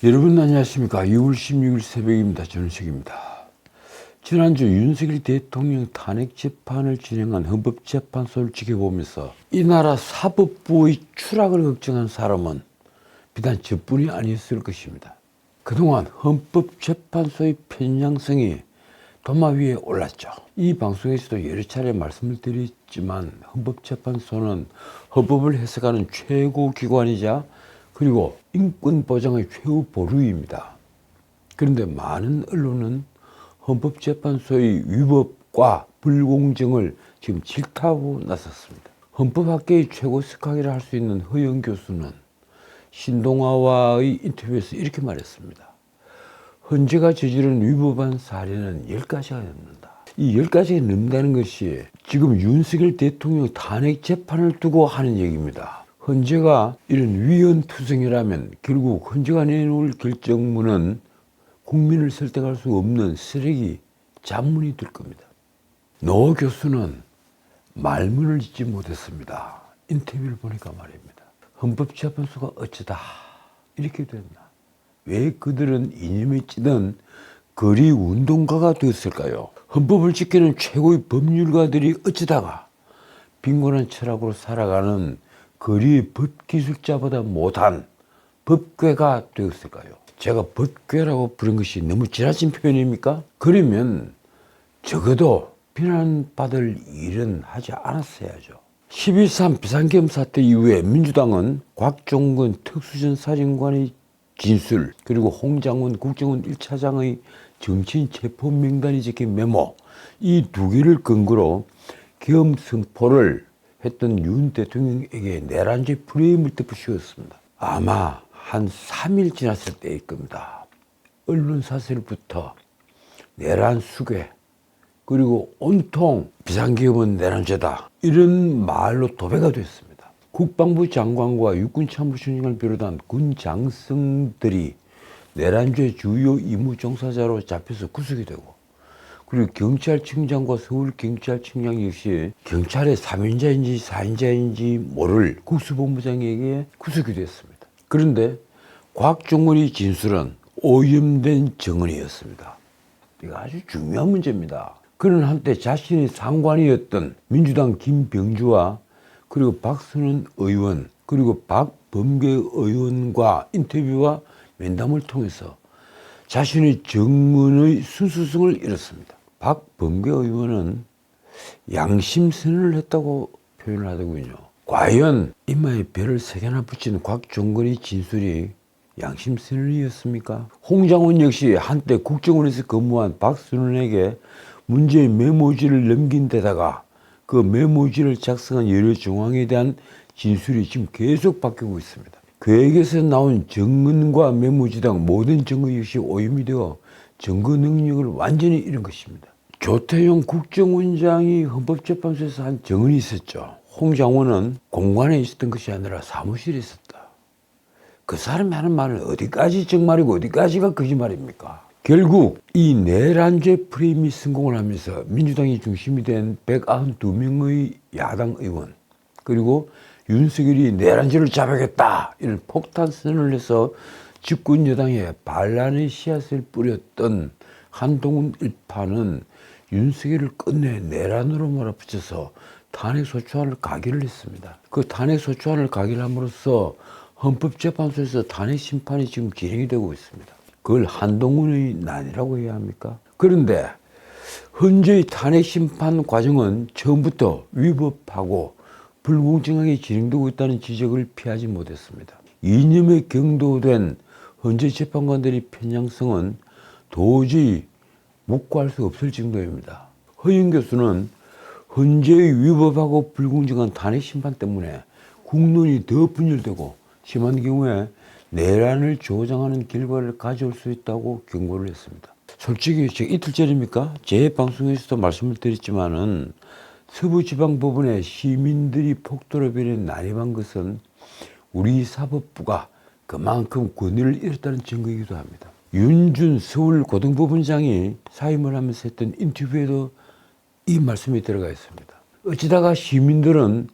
여러분 안녕하십니까. 2월 16일 새벽입니다. 저는 책입니다. 지난주 윤석열 대통령 탄핵 재판을 진행한 헌법재판소를 지켜보면서 이 나라 사법부의 추락을 걱정한 사람은 비단 저뿐이 아니었을 것입니다. 그동안 헌법재판소의 편향성이 도마 위에 올랐죠. 이 방송에서도 여러 차례 말씀을 드렸지만 헌법재판소는 헌법을 해석하는 최고 기관이자 그리고 인권 보장의 최후 보루입니다. 그런데 많은 언론은 헌법재판소의 위법과 불공정을 지금 질타하고 나섰습니다. 헌법학계의 최고 석학이라 할 수 있는 허영 교수는 신동아와의 인터뷰에서 이렇게 말했습니다. 헌재가 저지른 위법한 사례는 10가지가 넘는다. 이 10가지가 넘는다는 것이 지금 윤석열 대통령 탄핵 재판을 두고 하는 얘기입니다. 헌재가 이런 위헌투성이라면 결국 헌재가 내놓을 결정문은 국민을 설득할 수 없는 쓰레기 잡문이 될 겁니다. 노 교수는 말문을 잇지 못했습니다. 인터뷰를 보니까 말입니다. 헌법재판소가 어쩌다 이렇게 됐나? 왜 그들은 이념에 찌든 거리 운동가가 되었을까요? 헌법을 지키는 최고의 법률가들이 어쩌다가 빈곤한 철학으로 살아가는 거리의 법기술자보다 못한 법괴가 되었을까요? 제가 법괴라고 부른 것이 너무 지나친 표현입니까? 그러면 적어도 비난받을 일은 하지 않았어야죠. 12.3 비상계엄 사태 이후에 민주당은 곽종근 특수전 사령관의 진술 그리고 홍장훈 국정원 1차장의 정치인 체포 명단이 적힌 메모 이 두 개를 근거로 계엄 선포를 했던 윤 대통령에게 내란죄 프레임을 덮으셨습니다. 아마 한 3일 지났을 때일 겁니다. 언론 사설부터 내란 수괴 그리고 온통 비상계엄은 내란죄다 이런 말로 도배가 됐습니다. 국방부 장관과 육군참모총장을 비롯한 군 장성들이 내란죄 주요 임무 종사자로 잡혀서 구속이 되고 그리고 경찰청장과 서울경찰청장 역시 경찰의 3인자인지 4인자인지 모를 국수본부장에게 구속이 됐습니다. 그런데 곽종근의 진술은 오염된 정언이었습니다. 이거 아주 중요한 문제입니다. 그는 한때 자신의 상관이었던 민주당 김병주와 그리고 박선원 의원 그리고 박범계 의원과 인터뷰와 면담을 통해서 자신의 정언의 순수성을 잃었습니다. 박범계 의원은 양심선언을 했다고 표현을 하더군요. 과연 이마에 별을 3개나 붙인 곽종근의 진술이 양심선언이었습니까? 홍장훈 역시 한때 국정원에서 근무한 박선원에게 문제의 메모지를 넘긴 데다가 그 메모지를 작성한 여러 정황에 대한 진술이 지금 계속 바뀌고 있습니다. 그에게서 나온 증언과 메모지 등 모든 증거 역시 오염이 되어 증거 능력을 완전히 잃은 것입니다. 조태용 국정원장이 헌법재판소에서 한 증언이 있었죠. 홍장훈은 공간에 있었던 것이 아니라 사무실에 있었다. 그 사람이 하는 말은 어디까지 정말이고 어디까지가 거짓말입니까? 결국 이 내란죄 프레임이 성공을 하면서 민주당이 중심이 된 192명의 야당 의원 그리고 윤석열이 내란죄를 잡아야겠다 이런 폭탄 선언을 해서 집권 여당에 반란의 씨앗을 뿌렸던 한동훈 일파는 윤석열을 끝내 내란으로 몰아붙여서 탄핵소추안을 가결을 했습니다. 그 탄핵소추안을 가결함으로써 헌법재판소에서 탄핵심판이 지금 진행이 되고 있습니다. 그걸 한동훈의 난이라고 해야 합니까? 그런데 현재의 탄핵심판 과정은 처음부터 위법하고 불공정하게 진행되고 있다는 지적을 피하지 못했습니다. 이념에 경도된 헌재 재판관들의 편향성은 도저히 묵과할 수 없을 정도입니다. 허영 교수는 헌재의 위법하고 불공정한 탄핵심판 때문에 국론이 더 분열되고 심한 경우에 내란을 조장하는 결과를 가져올 수 있다고 경고를 했습니다. 솔직히 제가 이틀 전입니까? 제 방송에서도 말씀을 드렸지만은 서부지방법원에 시민들이 폭도로 변해 난입한 것은 우리 사법부가 그만큼 권위를 잃었다는 증거이기도 합니다. 윤준 서울고등법원장이 사임을 하면서 했던 인터뷰에도 이 말씀이 들어가 있습니다. 어찌다가 시민들은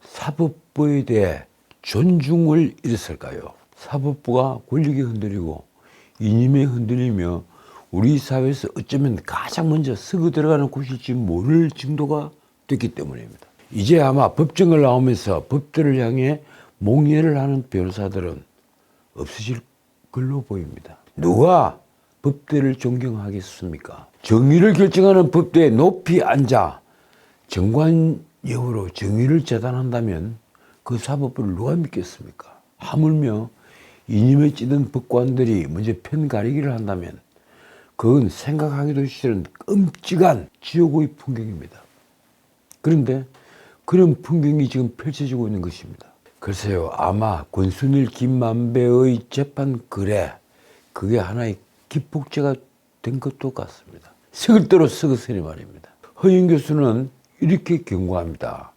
사법부에 대해 존중을 잃었을까요? 사법부가 권력이 흔들리고 이념에 흔들리며 우리 사회에서 어쩌면 가장 먼저 쓰고 들어가는 곳일지 모를 정도가 됐기 때문입니다. 이제 아마 법정을 나오면서 법들을 향해 몽예를 하는 변호사들은 없어질 걸로 보입니다. 누가 법대를 존경하겠습니까? 정의를 결정하는 법대에 높이 앉아 정관예우로 정의를 재단한다면 그 사법부를 누가 믿겠습니까? 하물며 이념에 찌든 법관들이 먼저 편 가리기를 한다면 그건 생각하기도 싫은 끔찍한 지옥의 풍경입니다. 그런데 그런 풍경이 지금 펼쳐지고 있는 것입니다. 글쎄요, 아마 권순일 김만배의 재판 거래, 그게 하나의 기폭제가 된 것도 같습니다. 썩을 대로 썩었으니 말입니다. 허영 교수는 이렇게 경고합니다.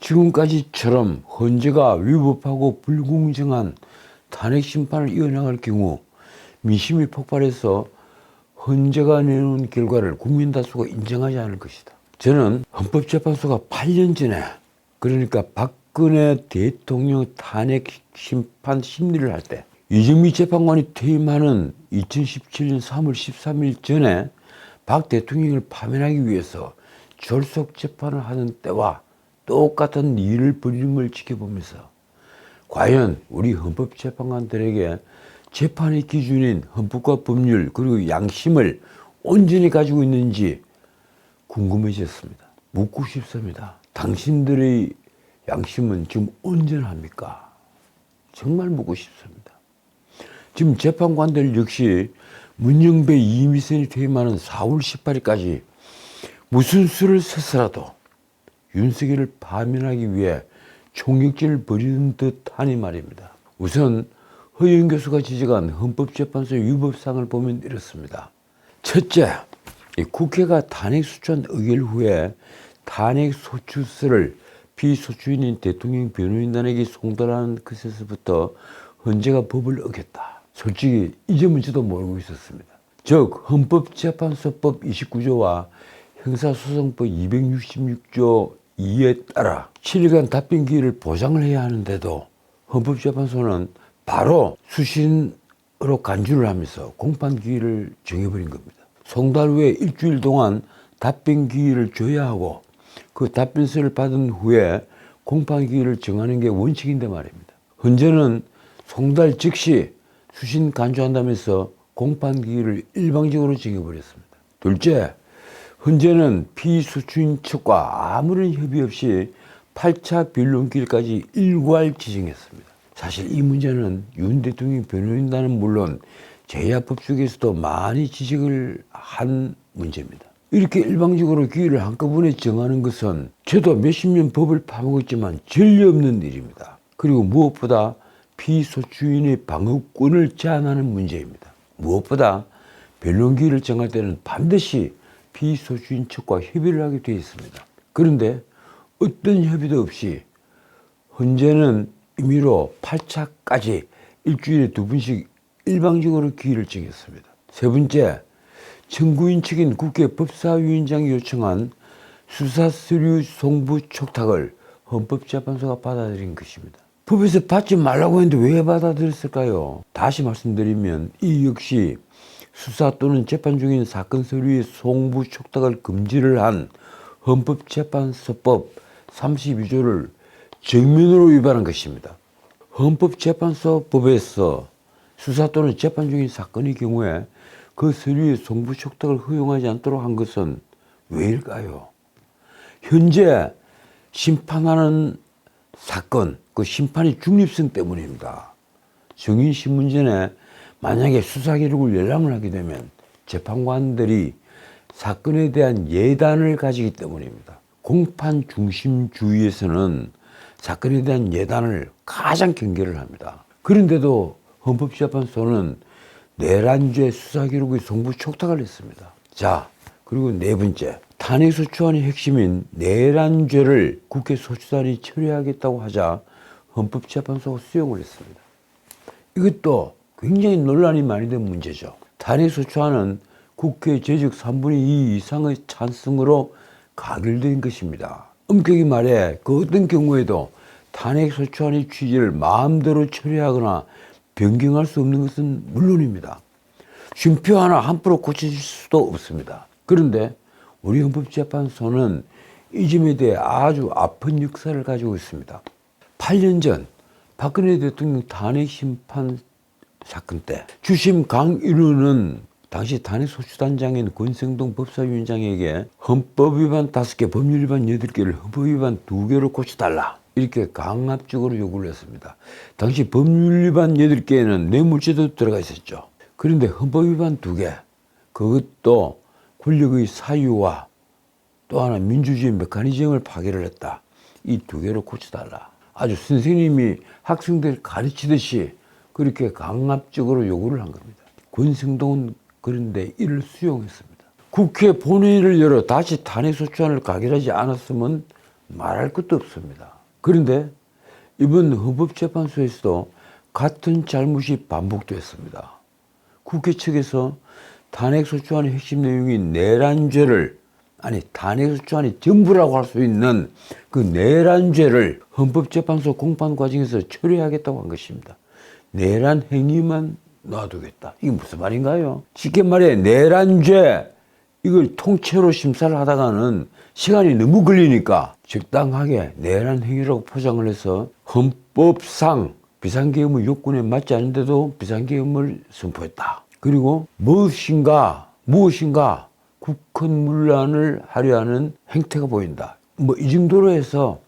지금까지처럼 헌재가 위법하고 불공정한 탄핵 심판을 이어나갈 경우 민심이 폭발해서 헌재가 내놓은 결과를 국민 다수가 인정하지 않을 것이다. 저는 헌법재판소가 8년 전에, 그러니까 박근혜 대통령 탄핵 심판 심리를 할 때 이정미 재판관이 퇴임하는 2017년 3월 13일 전에 박 대통령을 파면하기 위해서 졸속 재판을 하는 때와 똑같은 일을 벌이는 걸 지켜보면서 과연 우리 헌법재판관들에게 재판의 기준인 헌법과 법률 그리고 양심을 온전히 가지고 있는지 궁금해졌습니다. 묻고 싶습니다. 당신들의 양심은 지금 온전합니까? 정말 묻고 싶습니다. 지금 재판관들 역시 문영배 이미선이 퇴임하는 4월 18일까지 무슨 수를 써서라도 윤석열을 파면하기 위해 총력전을 벌이는 듯하니 말입니다. 우선 허영 교수가 지적한 헌법재판소 위법사항을 보면 이렇습니다. 첫째, 국회가 탄핵소추안 의결 후에 탄핵소추서를 피소추인인 대통령 변호인단에게 송달하는 것에서부터 헌재가 법을 어겼다. 솔직히 이 점은 저도 모르고 있었습니다. 즉 헌법재판소법 29조와 형사소송법 266조 2에 따라 7일간 답변 기회를 보장을 해야 하는데도 헌법재판소는 바로 수신으로 간주를 하면서 공판 기회를 정해버린 겁니다. 송달 후에 일주일 동안 답변 기회를 줘야 하고 그 답변서를 받은 후에 공판 기회를 정하는 게 원칙인데 말입니다. 헌재는 송달 즉시 수신 간주한다면서 공판 기회를 일방적으로 정해버렸습니다. 둘째, 헌재는 피소추인 측과 아무런 협의 없이 8차 변론기일까지 일괄 지정했습니다. 사실 이 문제는 윤 대통령 변호인단은 물론 제야법 쪽에서도 많이 지적을 한 문제입니다. 이렇게 일방적으로 기회를 한꺼번에 정하는 것은 저도 몇십 년 법을 파먹었지만 전례 없는 일입니다. 그리고 무엇보다 피소추인의 방어권을 제한하는 문제입니다. 무엇보다 변론기일을 정할 때는 반드시 피소추인 측과 협의를 하게 되어 있습니다. 그런데 어떤 협의도 없이 헌재는 임의로 8차까지 일주일에 2번씩 일방적으로 기일을 정했습니다. 세 번째, 청구인 측인 국회 법사위원장이 요청한 수사서류 송부 촉탁을 헌법재판소가 받아들인 것입니다. 법에서 받지 말라고 했는데 왜 받아들였을까요? 다시 말씀드리면 이 역시 수사 또는 재판 중인 사건 서류의 송부 촉탁을 금지를 한 헌법재판소법 32조를 정면으로 위반한 것입니다. 헌법재판소법에서 수사 또는 재판 중인 사건의 경우에 그 서류의 송부 촉탁을 허용하지 않도록 한 것은 왜일까요? 현재 심판하는 사건, 그 심판의 중립성 때문입니다. 정인신문전에 만약에 수사 기록을 열람을 하게 되면 재판관들이 사건에 대한 예단을 가지기 때문입니다. 공판 중심주의에서는 사건에 대한 예단을 가장 경계를 합니다. 그런데도 헌법재판소는 내란죄 수사 기록의 송부 촉탁을 했습니다. 자, 그리고 네 번째, 탄핵소추안의 핵심인 내란죄를 국회 소추단이 처리하겠다고 하자 헌법재판소가 수용을 했습니다. 이것도 굉장히 논란이 많이 된 문제죠. 탄핵소추안은 국회 재적 3분의 2 이상의 찬성으로 가결된 것입니다. 엄격히 말해 그 어떤 경우에도 탄핵소추안의 취지를 마음대로 처리하거나 변경할 수 없는 것은 물론입니다. 쉼표 하나 함부로 고칠 수도 없습니다. 그런데 우리 헌법재판소는 이 점에 대해 아주 아픈 역사를 가지고 있습니다. 8년 전 박근혜 대통령 탄핵 심판 사건 때 주심 강일우는 당시 탄핵소추단장인 권성동 법사위원장에게 헌법 위반 5개, 법률 위반 8개를 헌법 위반 2개로 고쳐달라, 이렇게 강압적으로 요구를 했습니다. 당시 법률 위반 8개에는 뇌물죄도 들어가 있었죠. 그런데 헌법 위반 2개, 그것도 권력의 사유와 또 하나 민주주의 메커니즘을 파괴를 했다. 이 2개로 고쳐달라. 아주 선생님이 학생들 가르치듯이 그렇게 강압적으로 요구를 한 겁니다. 권성동은 그런데 이를 수용했습니다. 국회 본회의를 열어 다시 탄핵소추안을 가결하지 않았으면 말할 것도 없습니다. 그런데 이번 헌법재판소에서도 같은 잘못이 반복됐습니다. 국회 측에서 탄핵소추안의 핵심 내용인 내란죄를, 아니 탄핵소추안이 전부라고 할 수 있는 그 내란죄를 헌법재판소 공판 과정에서 처리하겠다고 한 것입니다. 내란 행위만 놔두겠다. 이게 무슨 말인가요? 쉽게 말해 내란죄 이걸 통째로 심사를 하다가는 시간이 너무 걸리니까 적당하게 내란 행위라고 포장을 해서 헌법상 비상계엄의 요건에 맞지 않은데도 비상계엄을 선포했다. 그리고 무엇인가 국헌문란을 하려 하는 행태가 보인다. 뭐 이 정도로 해서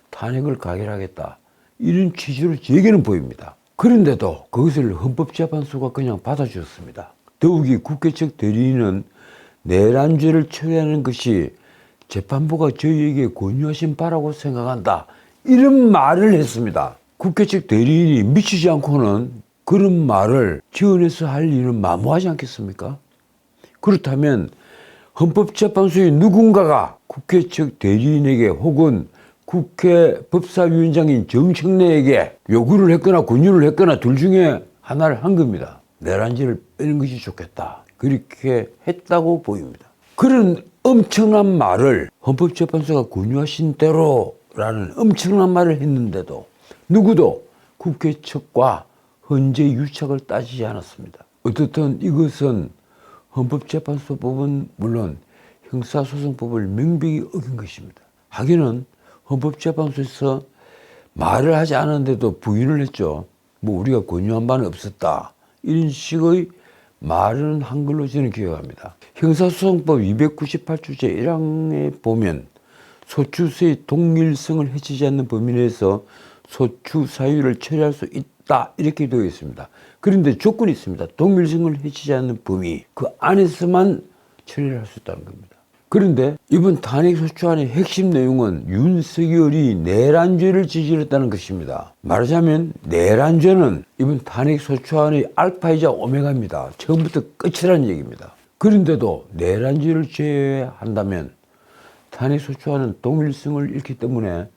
탄핵을 가결하겠다. 이런 취지로 제게는 보입니다. 그런데도 그것을 헌법재판소가 그냥 받아주었습니다. 더욱이 국회 측 대리인은 내란죄를 처리하는 것이 재판부가 저희에게 권유하신 바라고 생각한다. 이런 말을 했습니다. 국회 측 대리인이 미치지 않고는 그런 말을 지원해서 할 일은 만무하지 않겠습니까? 그렇다면 헌법재판소의 누군가가 국회 측 대리인에게 혹은 국회 법사위원장인 정청래에게 요구를 했거나 권유를 했거나 둘 중에 하나를 한 겁니다. 내란죄를 빼는 것이 좋겠다. 그렇게 했다고 보입니다. 그런 엄청난 말을 헌법재판소가 권유하신 대로라는 엄청난 말을 했는데도 누구도 국회 측과 헌재 유착을 따지지 않았습니다. 어떻든 이것은 헌법재판소법은 물론 형사소송법을 명백히 어긴 것입니다. 하기는 헌법재판소에서 말을 하지 않았는데도 부인을 했죠. 뭐 우리가 권유한 바는 없었다. 이런 식의 말은 한 걸로 저는 기억합니다. 형사소송법 298조 제1항에 보면 소추수의 동일성을 해치지 않는 범위 내에서 소추 사유를 처리할 수 있다, 이렇게 되어 있습니다. 그런데 조건이 있습니다. 동일성을 해치지 않는 범위, 그 안에서만 처리를 할 수 있다는 겁니다. 그런데 이번 탄핵소추안의 핵심 내용은 윤석열이 내란죄를 저질렀다는 것입니다. 말하자면 내란죄는 이번 탄핵소추안의 알파이자 오메가입니다. 처음부터 끝이라는 얘기입니다. 그런데도 내란죄를 제외한다면 탄핵소추안은 동일성을 잃기 때문에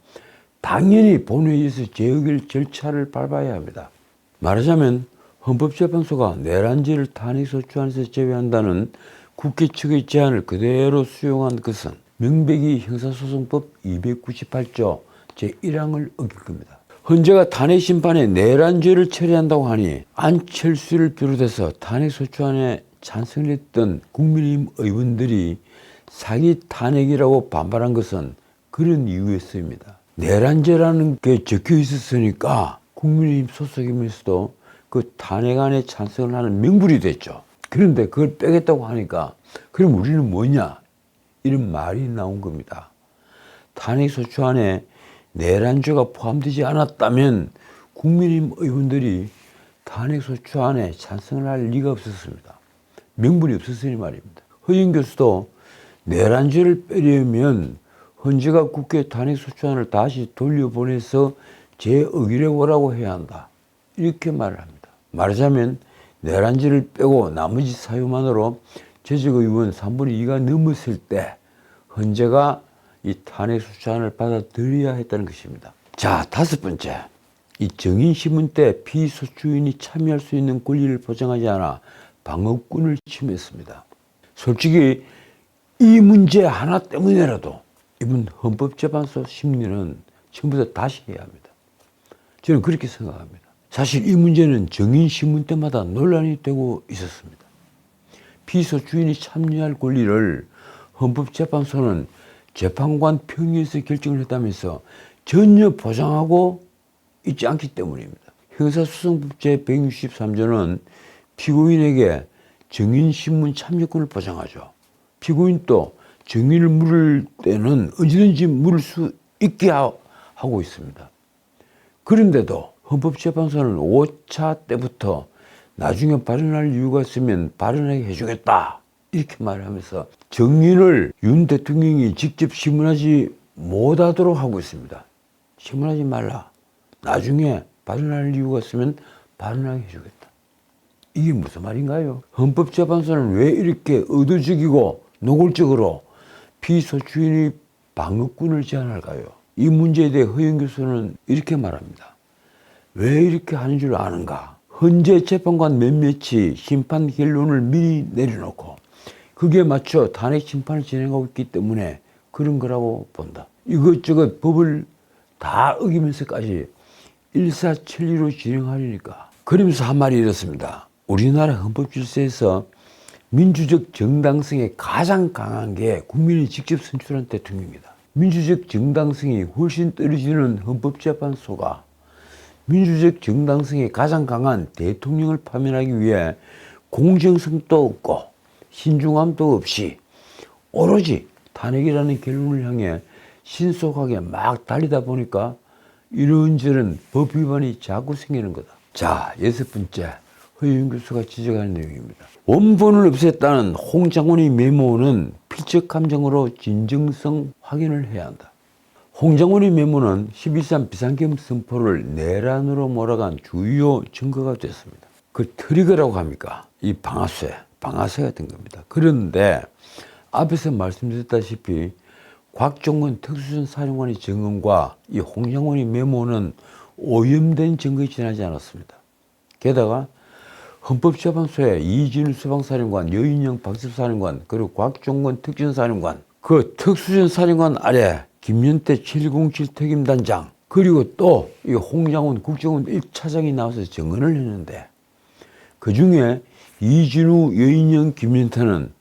당연히 본회의에서 재의결 절차를 밟아야 합니다. 말하자면 헌법재판소가 내란죄를 탄핵소추안에서 제외한다는 국회 측의 제안을 그대로 수용한 것은 명백히 형사소송법 298조 제1항을 어길 겁니다. 헌재가 탄핵심판에 내란죄를 처리한다고 하니 안철수를 비롯해서 탄핵소추안에 찬성을 했던 국민의힘 의원들이 사기 탄핵이라고 반발한 것은 그런 이유였습니다. 내란죄라는 게 적혀 있었으니까 국민의힘 소속이면서도 그 탄핵안에 찬성을 하는 명분이 됐죠. 그런데 그걸 빼겠다고 하니까 그럼 우리는 뭐냐, 이런 말이 나온 겁니다. 탄핵소추안에 내란죄가 포함되지 않았다면 국민의힘 의원들이 탄핵소추안에 찬성을 할 리가 없었습니다. 명분이 없었으니 말입니다. 허영 교수도 내란죄를 빼려면 헌재가 국회 탄핵소추안을 다시 돌려보내서 재의결해 오라고 해야 한다, 이렇게 말을 합니다. 말하자면 내란죄를 빼고 나머지 사유만으로 재적의원 3분의 2가 넘었을 때 헌재가 이 탄핵소추안을 받아들여야 했다는 것입니다. 자, 5번째. 이 정인신문 때 피소추인이 참여할 수 있는 권리를 보장하지 않아 방어권을 침해했습니다. 솔직히 이 문제 하나 때문에라도 이번 헌법재판소 심리는 처음부터 다시 해야 합니다. 저는 그렇게 생각합니다. 사실 이 문제는 정인신문 때마다 논란이 되고 있었습니다. 피소 주인이 참여할 권리를 헌법재판소는 재판관 평의에서 결정을 했다면서 전혀 보장하고 있지 않기 때문입니다. 형사소송법 제163조는 피고인에게 증인신문 참여권을 보장하죠. 피고인도 증인을 물을 때는 언제든지 물을 수 있게 하고 있습니다. 그런데도 헌법재판소는 5차 때부터 나중에 발언할 이유가 있으면 발언하게 해주겠다 이렇게 말하면서 증인을 윤 대통령이 직접 신문하지 못하도록 하고 있습니다. 신문하지 말라. 나중에 발언할 이유가 있으면 발언하게 해주겠다. 이게 무슨 말인가요? 헌법재판소는 왜 이렇게 의도적이고 노골적으로 피소 주인의 방어권을 제한할까요? 이 문제에 대해 허영 교수는 이렇게 말합니다. 왜 이렇게 하는 줄 아는가? 헌재 재판관 몇몇이 심판 결론을 미리 내려놓고 거기에 맞춰 탄핵 심판을 진행하고 있기 때문에 그런 거라고 본다. 이것저것 법을 다 어기면서까지 일사천리로 진행하려니까. 그러면서 한 말이 이렇습니다. 우리나라 헌법 질서에서 민주적 정당성이 가장 강한 게 국민이 직접 선출한 대통령이다. 민주적 정당성이 훨씬 떨어지는 헌법재판소가 민주적 정당성이 가장 강한 대통령을 파면하기 위해 공정성도 없고 신중함도 없이 오로지 탄핵이라는 결론을 향해 신속하게 막 달리다 보니까 이런저런 법 위반이 자꾸 생기는 거다. 자, 6번째. 허영 교수가 지적하는 내용입니다. 원본을 없앴다는 홍 장관의 메모는 필적 감정으로 진정성 확인을 해야 한다. 홍 장관의 메모는 12.3 비상계엄 선포를 내란으로 몰아간 주요 증거가 됐습니다. 그 트리거라고 합니까? 이 방아쇠가 된 겁니다. 그런데 앞에서 말씀드렸다시피 곽종근 특수전 사령관의 증언과 이 홍 장관의 메모는 오염된 증거에 지나지 않았습니다. 게다가 헌법재판소에 이진우 수방사령관, 여인영 박습사령관, 그리고 곽종근 특전사령관, 그 특수전 사령관 아래 김연태 707 특임단장, 그리고 또 이 홍장훈 국정원 1차장이 나와서 증언을 했는데 그 중에 이진우, 여인영, 김연태는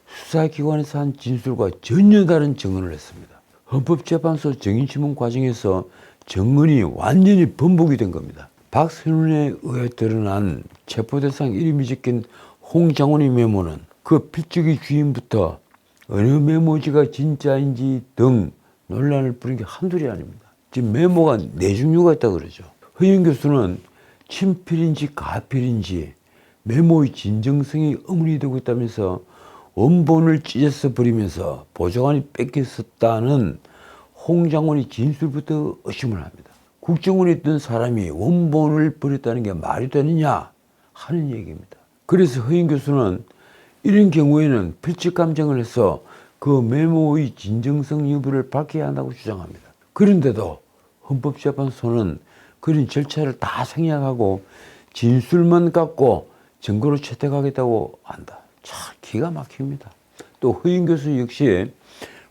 수사기관에서 한 진술과 전혀 다른 증언을 했습니다. 헌법재판소 증인신문 과정에서 증언이 완전히 번복이 된 겁니다. 박선훈에 의해 드러난 체포대상 이름이 적힌 홍장훈의 메모는 그 필적의 주인부터 어느 메모지가 진짜인지 등 논란을 부린 게 한둘이 아닙니다. 지금 메모가 4종류가 있다고 그러죠. 허영 교수는 친필인지 가필인지 메모의 진정성이 의문이 되고 있다면서 원본을 찢어서 버리면서 보좌관이 뺏겼었다는 홍장훈의 진술부터 의심을 합니다. 국정원에 있던 사람이 원본을 버렸다는 게 말이 되느냐 하는 얘기입니다. 그래서 허영 교수는 이런 경우에는 필적 감정을 해서 그 메모의 진정성 여부를 밝혀야 한다고 주장합니다. 그런데도 헌법재판소는 그런 절차를 다 생략하고 진술만 갖고 증거로 채택하겠다고 한다. 참 기가 막힙니다. 또 허영 교수 역시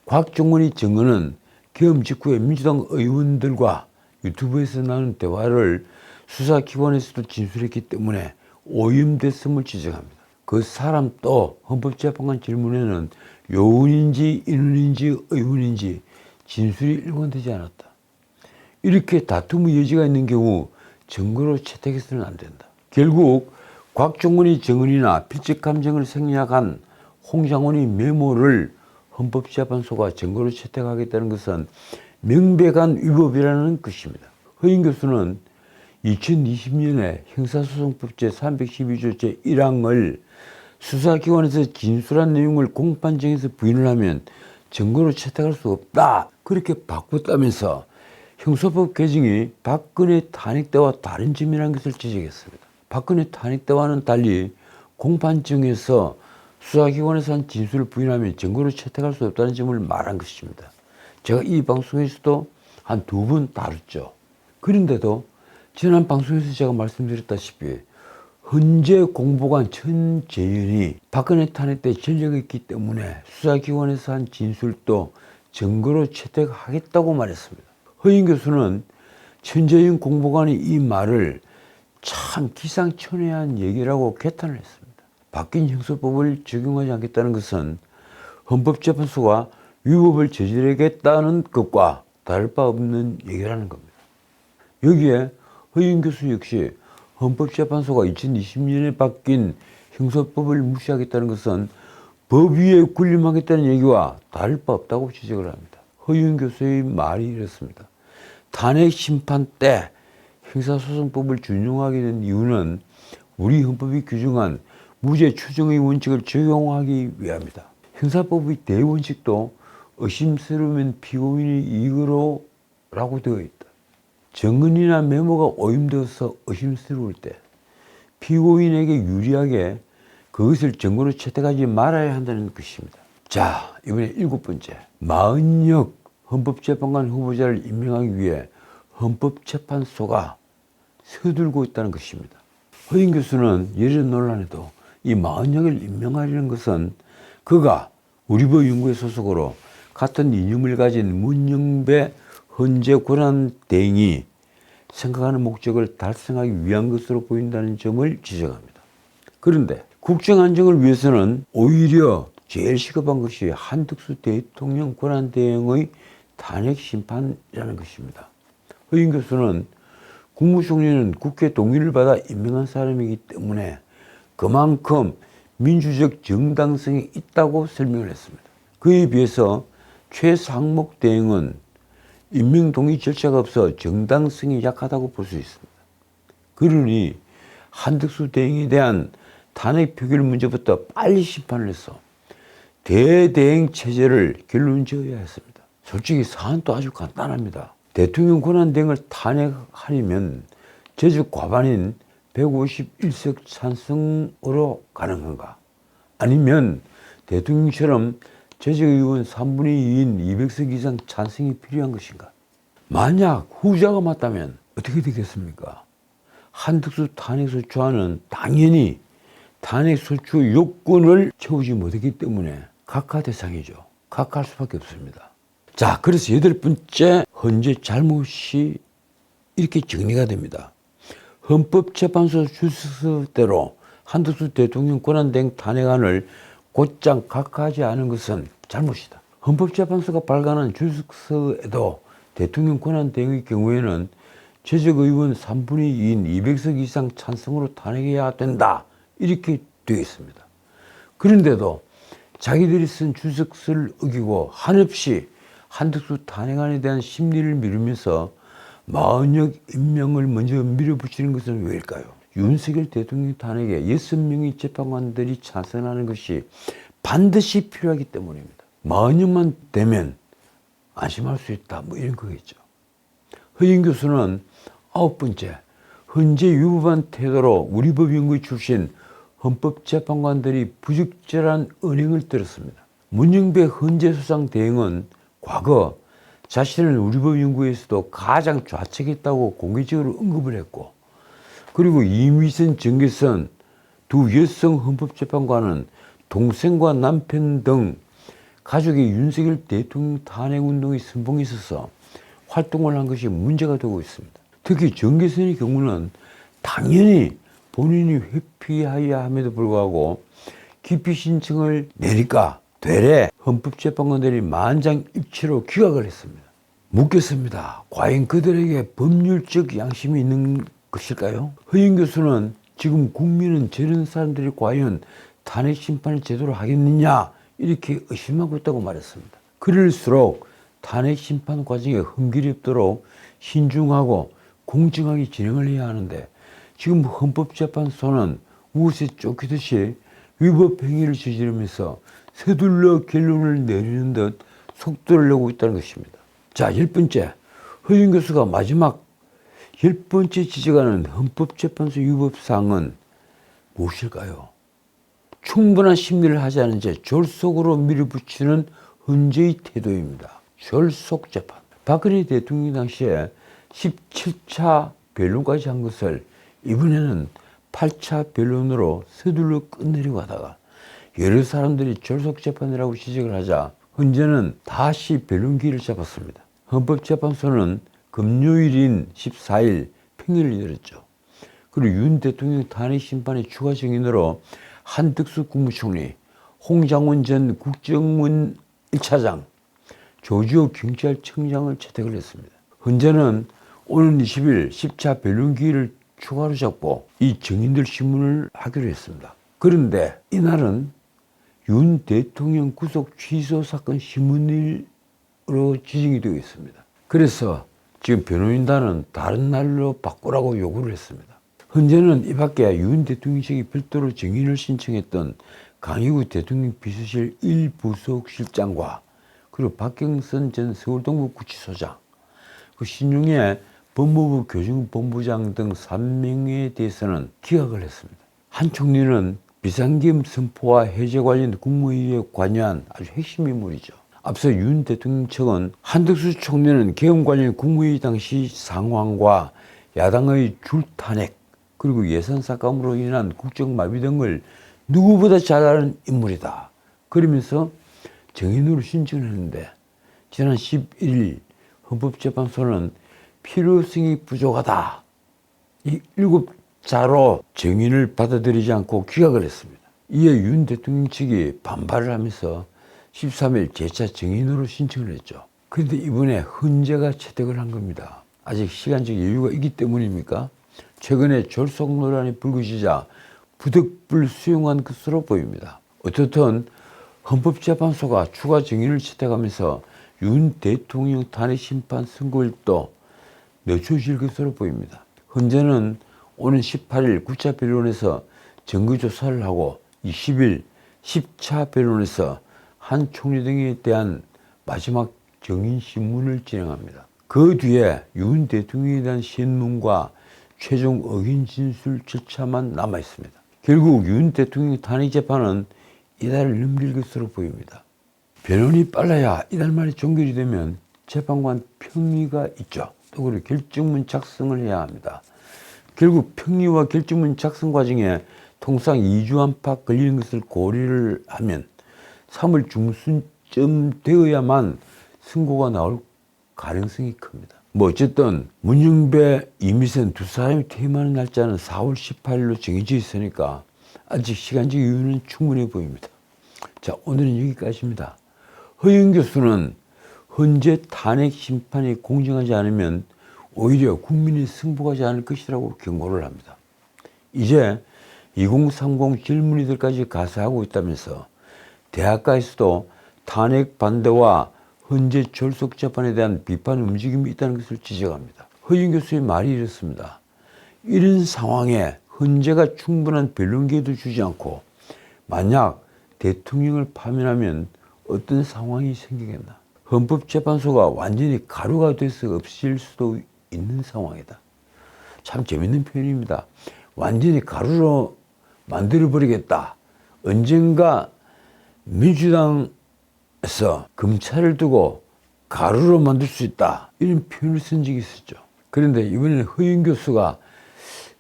곽종원의 증언은 계엄 직후에 민주당 의원들과 유튜브에서 나눈 대화를 수사기관에서도 진술했기 때문에 오염됐음을 지적합니다. 그 사람 또 헌법재판관 질문에는 요원인지 인원인지 의원인지 진술이 일관되지 않았다. 이렇게 다툼의 여지가 있는 경우 증거로 채택해서는 안 된다. 결국 곽종원의 증언이나 필적 감정을 생략한 홍장원의 메모를 헌법재판소가 증거로 채택하겠다는 것은 명백한 위법이라는 것입니다. 허영 교수는 2020년에 형사소송법 제312조 제1항을 수사기관에서 진술한 내용을 공판정에서 부인을 하면 증거로 채택할 수 없다. 그렇게 바꿨다면서 형사법 개정이 박근혜 탄핵 때와 다른 점이라는 것을 지적했습니다. 박근혜 탄핵 때와는 달리 공판정에서 수사기관에서 한 진술을 부인하면 증거로 채택할 수 없다는 점을 말한 것입니다. 제가 이 방송에서도 한 2번 다뤘죠. 그런데도 지난 방송에서 제가 말씀드렸다시피 헌재 공보관 천재현이 박근혜 탄핵 때 전력했기 때문에 수사기관에서 한 진술도 증거로 채택하겠다고 말했습니다. 허영 교수는 천재현 공보관이 이 말을 참 기상천외한 얘기라고 개탄을 했습니다. 바뀐 형사법을 적용하지 않겠다는 것은 헌법재판소가 위법을 저지르겠다는 것과 다를 바 없는 얘기라는 겁니다. 여기에 허윤 교수 역시 헌법재판소가 2020년에 바뀐 형사법을 무시하겠다는 것은 법 위에 군림하겠다는 얘기와 다를 바 없다고 지적을 합니다. 허윤 교수의 말이 이렇습니다. 탄핵 심판 때 형사소송법을 준용하게 된 이유는 우리 헌법이 규정한 무죄 추정의 원칙을 적용하기 위함이다. 형사법의 대원칙도 의심스러우면 피고인이 이익으로 라고 되어 있다. 정언이나 메모가 오염되어서 의심스러울 때 피고인에게 유리하게 그것을 증거로 채택하지 말아야 한다는 것입니다. 자, 이번에 7번째. 마은혁 헌법재판관 후보자를 임명하기 위해 헌법재판소가 서둘고 있다는 것입니다. 허인 교수는 이런 논란에도 이 마은혁을 임명하려는 것은 그가 우리법 연구회 소속으로 같은 이념을 가진 문영배 헌재 권한대행이 생각하는 목적을 달성하기 위한 것으로 보인다는 점을 지적합니다. 그런데 국정안정을 위해서는 오히려 제일 시급한 것이 한덕수 대통령 권한대행의 탄핵 심판이라는 것입니다. 허인 교수는 국무총리는 국회 동의를 받아 임명한 사람이기 때문에 그만큼 민주적 정당성이 있다고 설명을 했습니다. 그에 비해서 최상목 대행은 임명 동의 절차가 없어 정당성이 약하다고 볼 수 있습니다. 그러니 한덕수 대행에 대한 탄핵 표결 문제부터 빨리 심판을 해서 대대행 체제를 결론 지어야 했습니다. 솔직히 사안도 아주 간단합니다. 대통령 권한대행을 탄핵하려면 제적 과반인 151석 찬성으로 가능한가? 아니면 대통령처럼 제적의원 3분의 2인 200석 이상 찬성이 필요한 것인가? 만약 후자가 맞다면 어떻게 되겠습니까? 한덕수 탄핵소추안은 당연히 탄핵소추 요건을 채우지 못했기 때문에 각하 대상이죠. 각하할 수밖에 없습니다. 자, 그래서 8번째 헌재 잘못이 이렇게 정리가 됩니다. 헌법재판소 주석대로 한덕수 대통령 권한대행 탄핵안을 곧장 각하하지 않은 것은 잘못이다. 헌법재판소가 발간한 주석서에도 대통령 권한대행의 경우에는 제적의원 3분의 2인 200석 이상 찬성으로 탄핵해야 된다. 이렇게 되어 있습니다. 그런데도 자기들이 쓴 주석서를 어기고 한없이 한덕수 탄핵안에 대한 심리를 미루면서 마은혁 임명을 먼저 밀어붙이는 것은 왜일까요? 윤석열 대통령 탄핵에 6명의 재판관들이 찬성하는 것이 반드시 필요하기 때문입니다. 마은혁만 되면 안심할 수 있다, 뭐 이런 거겠죠. 허인 교수는 9번째, 헌재 위법한 태도로 우리법 연구회 출신 헌법재판관들이 부적절한 언행을 들었습니다. 문영배 헌재소장 대행은 과거 자신을 우리법 연구회에서도 가장 좌측했다고 공개적으로 언급을 했고, 그리고 이미선, 정계선 두 여성 헌법재판관은 동생과 남편 등 가족의 윤석열 대통령 탄핵운동의 선봉에 있어서 활동을 한 것이 문제가 되고 있습니다. 특히 정계선의 경우는 당연히 본인이 회피하여야 함에도 불구하고 기피 신청을 내니까 되레 헌법재판관들이 만장일치로 기각을 했습니다. 묻겠습니다. 과연 그들에게 법률적 양심이 있는 것일까요? 허인 교수는 지금 국민은 저런 사람들이 과연 탄핵 심판을 제대로 하겠느냐 이렇게 의심하고 있다고 말했습니다. 그럴수록 탄핵 심판 과정에 흠결이 없도록 신중하고 공정하게 진행을 해야 하는데 지금 헌법재판소는 무엇에 쫓기듯이 위법 행위를 저지르면서 서둘러 결론을 내리는 듯 속도를 내고 있다는 것입니다. 자, 10번째, 허윤 교수가 마지막 10번째 지적하는 헌법재판소 위법사항은 무엇일까요? 충분한 심리를 하지 않은 채 졸속으로 밀어붙이는 헌재의 태도입니다. 졸속 재판. 박근혜 대통령 당시에 17차 변론까지 한 것을 이번에는 8차 변론으로 서둘러 끝내려고 하다가 여러 사람들이 졸속 재판이라고 지적을 하자 헌재는 다시 변론기를 잡았습니다. 헌법재판소는 금요일인 14일 평일을 열었죠. 그리고 윤 대통령 탄핵 심판의 추가 증인으로 한덕수 국무총리, 홍장원 전 국정원 1차장, 조지호 경찰청장을 채택을 했습니다. 헌재는 오는 20일 10차 변론 기일을 추가로 잡고 이 증인들 신문을 하기로 했습니다. 그런데 이날은 윤 대통령 구속 취소 사건 신문일로 지정이 되어 있습니다. 그래서 지금 변호인단은 다른 날로 바꾸라고 요구를 했습니다. 헌재는 이 밖에 윤 대통령 측이 별도로 증인을 신청했던 강희구 대통령 비서실 1부속실장과 그리고 박경선 전 서울동부구치소장, 그 신용의 법무부 교정본부장 등 3명에 대해서는 기각을 했습니다. 한 총리는 비상계엄 선포와 해제 관련 국무회의에 관여한 아주 핵심 인물이죠. 앞서 윤 대통령 측은 한덕수 총리는 계엄 관련 국무회의 당시 상황과 야당의 줄탄핵 그리고 예산 삭감으로 인한 국정마비 등을 누구보다 잘 아는 인물이다. 그러면서 증인으로 신청을 했는데 지난 11일 헌법재판소는 필요성이 부족하다. 이 7자로 증인을 받아들이지 않고 기각을 했습니다. 이에 윤 대통령 측이 반발을 하면서 13일 재차 증인으로 신청을 했죠. 그런데 이번에 헌재가 채택을 한 겁니다. 아직 시간적 여유가 있기 때문입니까? 최근에 졸속 논란이 불거지자 부득불 수용한 것으로 보입니다. 어쨌든 헌법재판소가 추가 증인을 채택하면서 윤 대통령 탄핵 심판 선고일도 늦춰질 것으로 보입니다. 헌재는 오는 18일 9차 변론에서 증거조사를 하고 20일 10차 변론에서 한 총리 등에 대한 마지막 증인 신문을 진행합니다. 그 뒤에 윤 대통령에 대한 신문과 최종 의견 진술 절차만 남아 있습니다. 결국 윤 대통령 탄핵 재판은 이달을 넘길 것으로 보입니다. 변론이 빨라야 이달 말에 종결이 되면 재판관 평의가 있죠. 또 그리고 결정문 작성을 해야 합니다. 결국 평의와 결정문 작성 과정에 통상 2주 안팎 걸리는 것을 고려를 하면 3월 중순쯤 되어야만 선고가 나올 가능성이 큽니다. 어쨌든 문영배, 이미선 두 사람이 퇴임하는 날짜는 4월 18일로 정해져 있으니까 아직 시간적 여유는 충분해 보입니다. 자, 오늘은 여기까지입니다. 허영 교수는 헌재 탄핵 심판이 공정하지 않으면 오히려 국민이 승복하지 않을 것이라고 경고를 합니다. 이제 2030 젊은이들까지 가세하고 있다면서 대학가에서도 탄핵 반대와 헌재 졸속 재판에 대한 비판 움직임이 있다는 것을 지적합니다. 허영 교수의 말이 이렇습니다. 이런 상황에 헌재가 충분한 변론 기회도 주지 않고 만약 대통령을 파면하면 어떤 상황이 생기겠나. 헌법재판소가 완전히 가루가 돼서 없을 수도 있는 상황이다. 참 재밌는 표현입니다. 완전히 가루로 만들어버리겠다. 언젠가 민주당에서 검찰을 두고 가루로 만들 수 있다. 이런 표현을 쓴 적이 있었죠. 그런데 이번에는 허영 교수가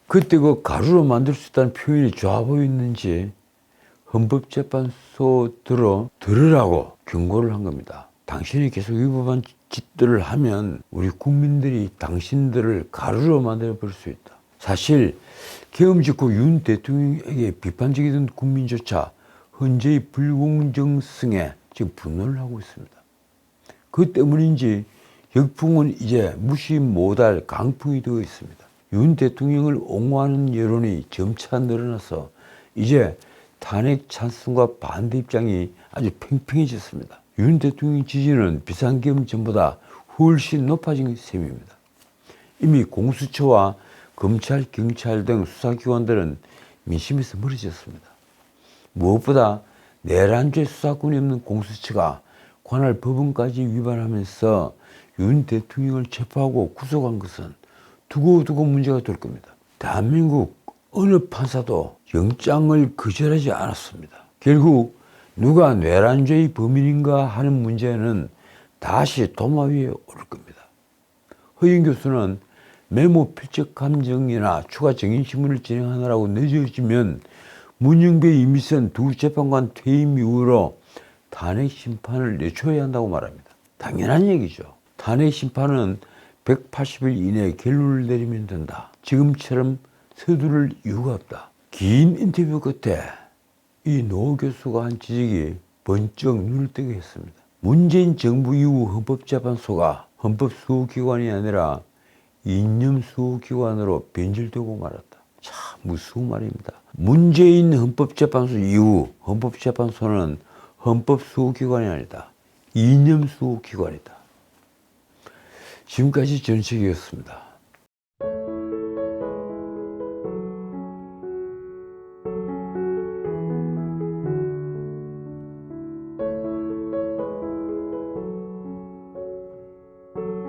그때 그 가루로 만들 수 있다는 표현이 좋아 보였는지 헌법재판소 들으라고 경고를 한 겁니다. 당신이 계속 위법한 짓들을 하면 우리 국민들이 당신들을 가루로 만들어버릴 수 있다. 사실 계엄 직후 윤 대통령에게 비판적이던 국민조차 헌재의 불공정성에 지금 분노를 하고 있습니다. 그 때문인지 역풍은 이제 무시 못할 강풍이 되어 있습니다. 윤 대통령을 옹호하는 여론이 점차 늘어나서 이제 탄핵 찬성과 반대 입장이 아주 팽팽해졌습니다. 윤 대통령 지지는 비상계엄 전보다 훨씬 높아진 셈입니다. 이미 공수처와 검찰, 경찰 등 수사기관들은 민심에서 멀어졌습니다. 무엇보다 내란죄 수사권이 없는 공수처가 관할 법원까지 위반하면서 윤 대통령을 체포하고 구속한 것은 두고두고 문제가 될 겁니다. 대한민국 어느 판사도 영장을 거절하지 않았습니다. 결국 누가 내란죄의 범인인가 하는 문제는 다시 도마 위에 오를 겁니다. 허영 교수는 메모 필적 감정이나 추가 증인신문을 진행하느라고 늦어지면 문영배, 이미선 두 재판관 퇴임 이후로 탄핵 심판을 내줘야 한다고 말합니다. 당연한 얘기죠. 탄핵 심판은 180일 이내에 결론을 내리면 된다. 지금처럼 서두를 이유가 없다. 긴 인터뷰 끝에 이 노 교수가 한 지적이 번쩍 눈을 뜨게 했습니다. 문재인 정부 이후 헌법재판소가 헌법수호기관이 아니라 이념수호기관으로 변질되고 말았다. 참 무서운 말입니다. 문재인 헌법재판소 이후 헌법재판소는 헌법수호기관이 아니다. 이념수호기관이다. 지금까지 전책이었습니다.